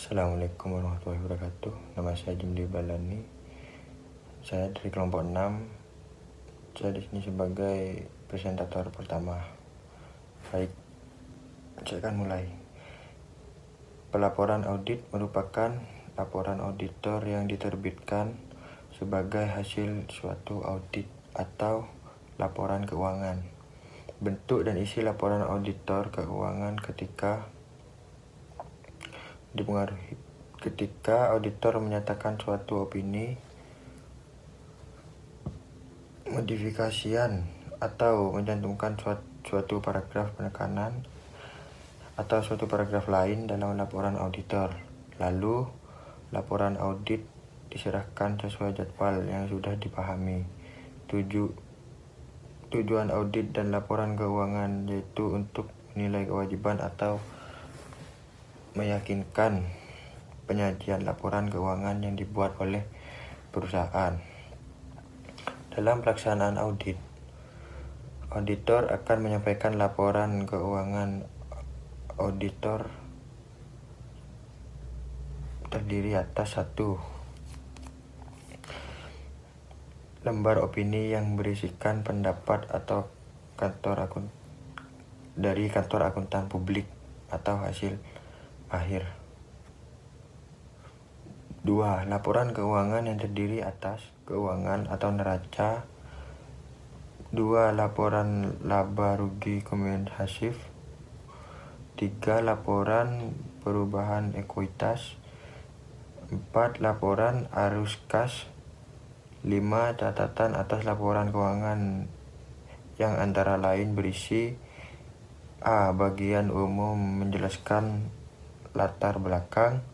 Assalamualaikum warahmatullahi wabarakatuh. Nama saya Jimli Balani. Saya dari kelompok 6. Saya di sini sebagai presentator pertama. Baik, saya akan mulai. Pelaporan audit merupakan laporan auditor yang diterbitkan sebagai hasil suatu audit atau laporan keuangan. Bentuk dan isi laporan auditor keuangan dipengaruhi ketika auditor menyatakan suatu opini, modifikasian, atau mencantumkan suatu paragraf penekanan atau suatu paragraf lain dalam laporan auditor. Lalu, laporan audit diserahkan sesuai jadwal yang sudah dipahami. Tujuan audit dan laporan keuangan yaitu untuk menilai kewajiban atau meyakinkan penyajian laporan keuangan yang dibuat oleh perusahaan. Dalam pelaksanaan audit, auditor akan menyampaikan laporan keuangan. Auditor terdiri atas 1. Lembar opini yang berisikan pendapat atau dari kantor akuntan publik atau hasil akhir. 2. Laporan keuangan yang terdiri atas keuangan atau neraca. 2. Laporan laba rugi komprehensif. 3. Laporan perubahan ekuitas. 4. Laporan arus kas. 5. Catatan atas laporan keuangan yang antara lain berisi: A. Bagian umum menjelaskan latar belakang.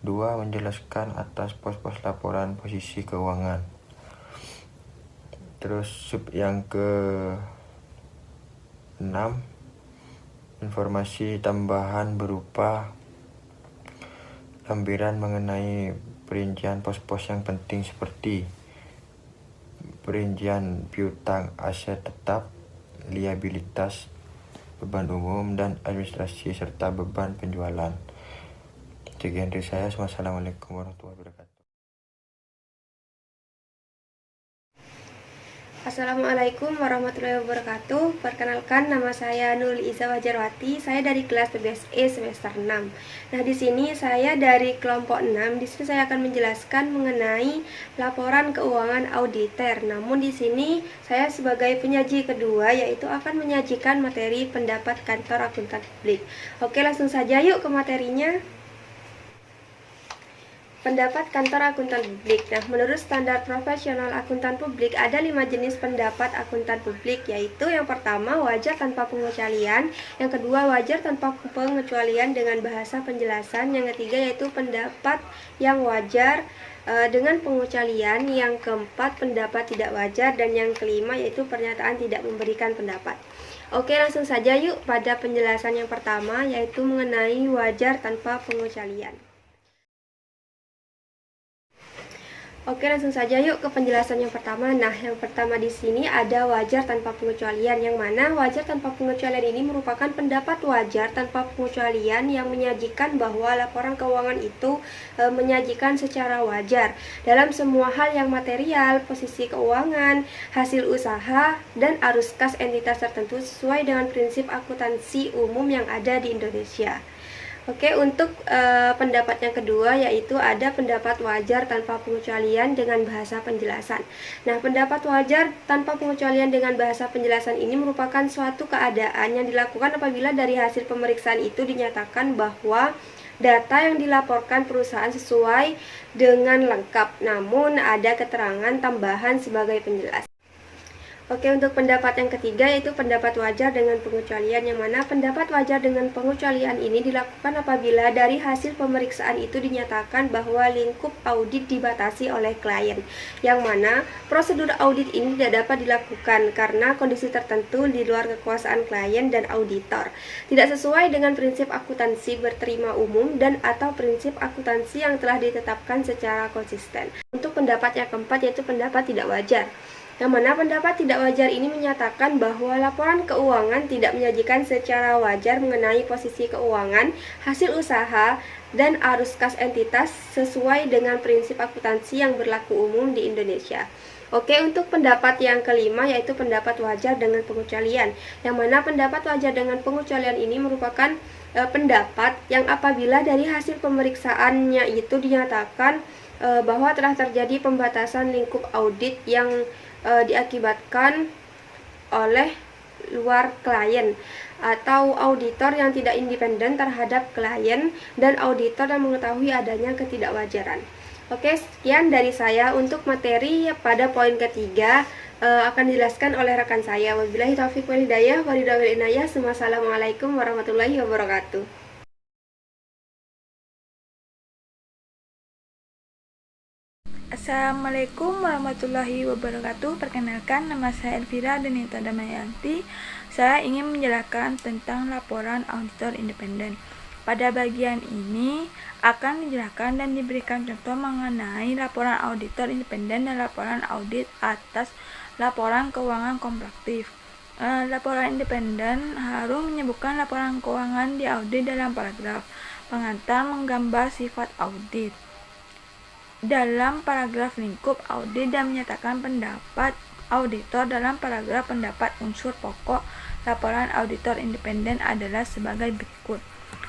2. Menjelaskan atas pos-pos laporan posisi keuangan. Terus sub yang ke-6, informasi tambahan berupa lampiran mengenai perincian pos-pos yang penting seperti perincian piutang, aset tetap, liabilitas, beban umum, dan administrasi, serta beban penjualan. Sekian dari saya. Wassalamualaikum warahmatullahi wabarakatuh. Assalamualaikum warahmatullahi wabarakatuh. Perkenalkan, nama saya Nurul Iza Wajarwati. Saya dari kelas PBSE semester 6. Nah, di sini saya dari kelompok 6. Di sini saya akan menjelaskan mengenai laporan keuangan auditor. Namun di sini saya sebagai penyaji kedua, yaitu akan menyajikan materi pendapat kantor akuntan publik. Oke, langsung saja yuk ke materinya. Pendapat kantor akuntan publik. Nah, menurut standar profesional akuntan publik ada 5 jenis pendapat akuntan publik, yaitu yang pertama wajar tanpa pengecualian, yang kedua wajar tanpa pengecualian dengan bahasa penjelasan, yang ketiga yaitu pendapat yang wajar dengan pengecualian, yang keempat pendapat tidak wajar, dan yang kelima yaitu pernyataan tidak memberikan pendapat. Oke, langsung saja yuk pada penjelasan yang pertama, yaitu mengenai wajar tanpa pengecualian. Oke, langsung saja yuk ke penjelasan yang pertama. Nah, yang pertama di sini ada wajar tanpa pengecualian, yang mana wajar tanpa pengecualian ini merupakan pendapat wajar tanpa pengecualian yang menyajikan bahwa laporan keuangan itu menyajikan secara wajar dalam semua hal yang material, posisi keuangan, hasil usaha, dan arus kas entitas tertentu sesuai dengan prinsip akuntansi umum yang ada di Indonesia. Oke, untuk pendapat yang kedua yaitu ada pendapat wajar tanpa pengecualian dengan bahasa penjelasan. Nah, pendapat wajar tanpa pengecualian dengan bahasa penjelasan ini merupakan suatu keadaan yang dilakukan apabila dari hasil pemeriksaan itu dinyatakan bahwa data yang dilaporkan perusahaan sesuai dengan lengkap, namun ada keterangan tambahan sebagai penjelas. Oke, untuk pendapat yang ketiga yaitu pendapat wajar dengan pengecualian, yang mana pendapat wajar dengan pengecualian ini dilakukan apabila dari hasil pemeriksaan itu dinyatakan bahwa lingkup audit dibatasi oleh klien, yang mana prosedur audit ini tidak dapat dilakukan karena kondisi tertentu di luar kekuasaan klien dan auditor, tidak sesuai dengan prinsip akuntansi berterima umum dan atau prinsip akuntansi yang telah ditetapkan secara konsisten. Untuk pendapat yang keempat yaitu pendapat tidak wajar. Yang mana pendapat tidak wajar ini menyatakan bahwa laporan keuangan tidak menyajikan secara wajar mengenai posisi keuangan, hasil usaha, dan arus kas entitas sesuai dengan prinsip akuntansi yang berlaku umum di Indonesia. Oke, untuk pendapat yang kelima yaitu pendapat wajar dengan pengecualian. Yang mana pendapat wajar dengan pengecualian ini merupakan pendapat yang apabila dari hasil pemeriksaannya itu dinyatakan bahwa telah terjadi pembatasan lingkup audit yang diakibatkan oleh luar klien atau auditor yang tidak independen terhadap klien dan auditor yang mengetahui adanya ketidakwajaran. Oke, sekian dari saya. Untuk materi pada poin ketiga akan dijelaskan oleh rekan saya. Wabillahi taufiq wal hidayah. Wassalamualaikum warahmatullahi wabarakatuh. Assalamualaikum warahmatullahi wabarakatuh. Perkenalkan, nama saya Elvira Denita Damayanti. Saya ingin menjelaskan tentang laporan auditor independen. Pada bagian ini akan dijelaskan dan diberikan contoh mengenai laporan auditor independen dan laporan audit atas laporan keuangan komparatif. Laporan independen harus menyebutkan laporan keuangan di audit dalam paragraf pengantar menggambar sifat audit. Dalam paragraf lingkup audit dan menyatakan pendapat auditor dalam paragraf pendapat unsur pokok laporan auditor independen adalah sebagai berikut.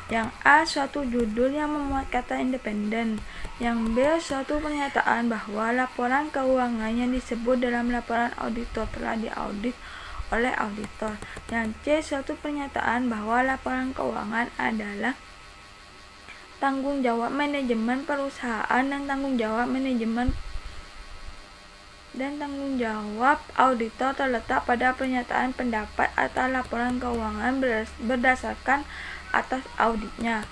Yang A, suatu judul yang memuat kata independen. Yang B, suatu pernyataan bahwa laporan keuangan yang disebut dalam laporan auditor telah diaudit oleh auditor. Yang C, suatu pernyataan bahwa laporan keuangan adalah tanggung jawab manajemen perusahaan dan tanggung jawab auditor terletak pada pernyataan pendapat atau laporan keuangan berdasarkan atas auditnya.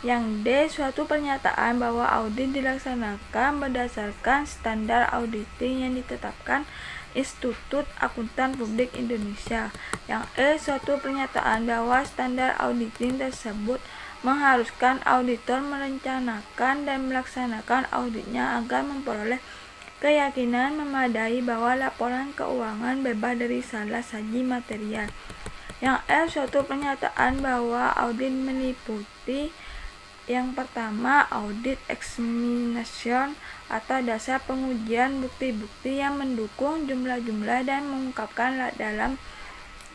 Yang D, suatu pernyataan bahwa audit dilaksanakan berdasarkan standar auditing yang ditetapkan Institut Akuntan Publik Indonesia. Yang E, suatu pernyataan bahwa standar auditing tersebut mengharuskan auditor merencanakan dan melaksanakan auditnya agar memperoleh keyakinan memadai bahwa laporan keuangan bebas dari salah saji material. Yang F, suatu pernyataan bahwa audit meliputi yang pertama, audit examination atau dasar pengujian bukti-bukti yang mendukung jumlah-jumlah dan mengungkapkan dalam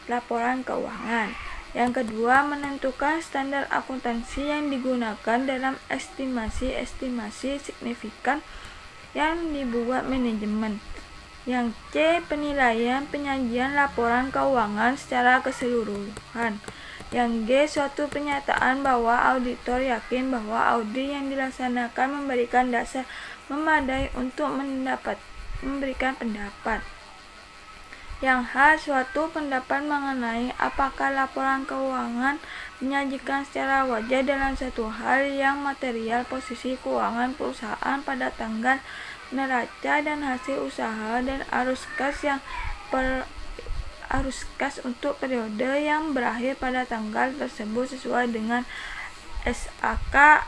laporan keuangan. Yang kedua, menentukan standar akuntansi yang digunakan dalam estimasi signifikan yang dibuat manajemen. Yang C, penilaian penyajian laporan keuangan secara keseluruhan. Yang G, suatu pernyataan bahwa auditor yakin bahwa audit yang dilaksanakan memberikan dasar memadai untuk memberikan pendapat. Yang H, suatu pendapat mengenai apakah laporan keuangan menyajikan secara wajar dalam satu hal yang material posisi keuangan perusahaan pada tanggal neraca dan hasil usaha dan arus kas untuk periode yang berakhir pada tanggal tersebut sesuai dengan SAK,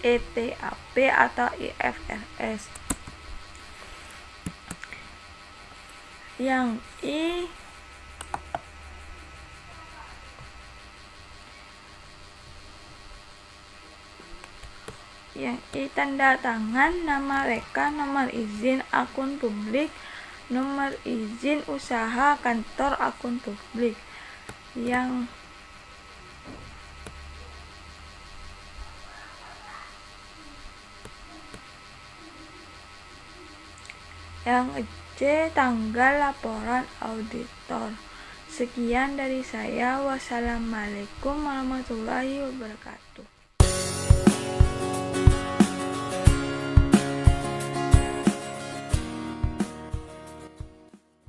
ETAP atau IFRS. Yang I, tanda tangan, nama rekan, nomor izin akun publik, nomor izin usaha kantor akun publik. Yang C, tanggal laporan auditor. Sekian dari saya. Wassalamualaikum warahmatullahi wabarakatuh.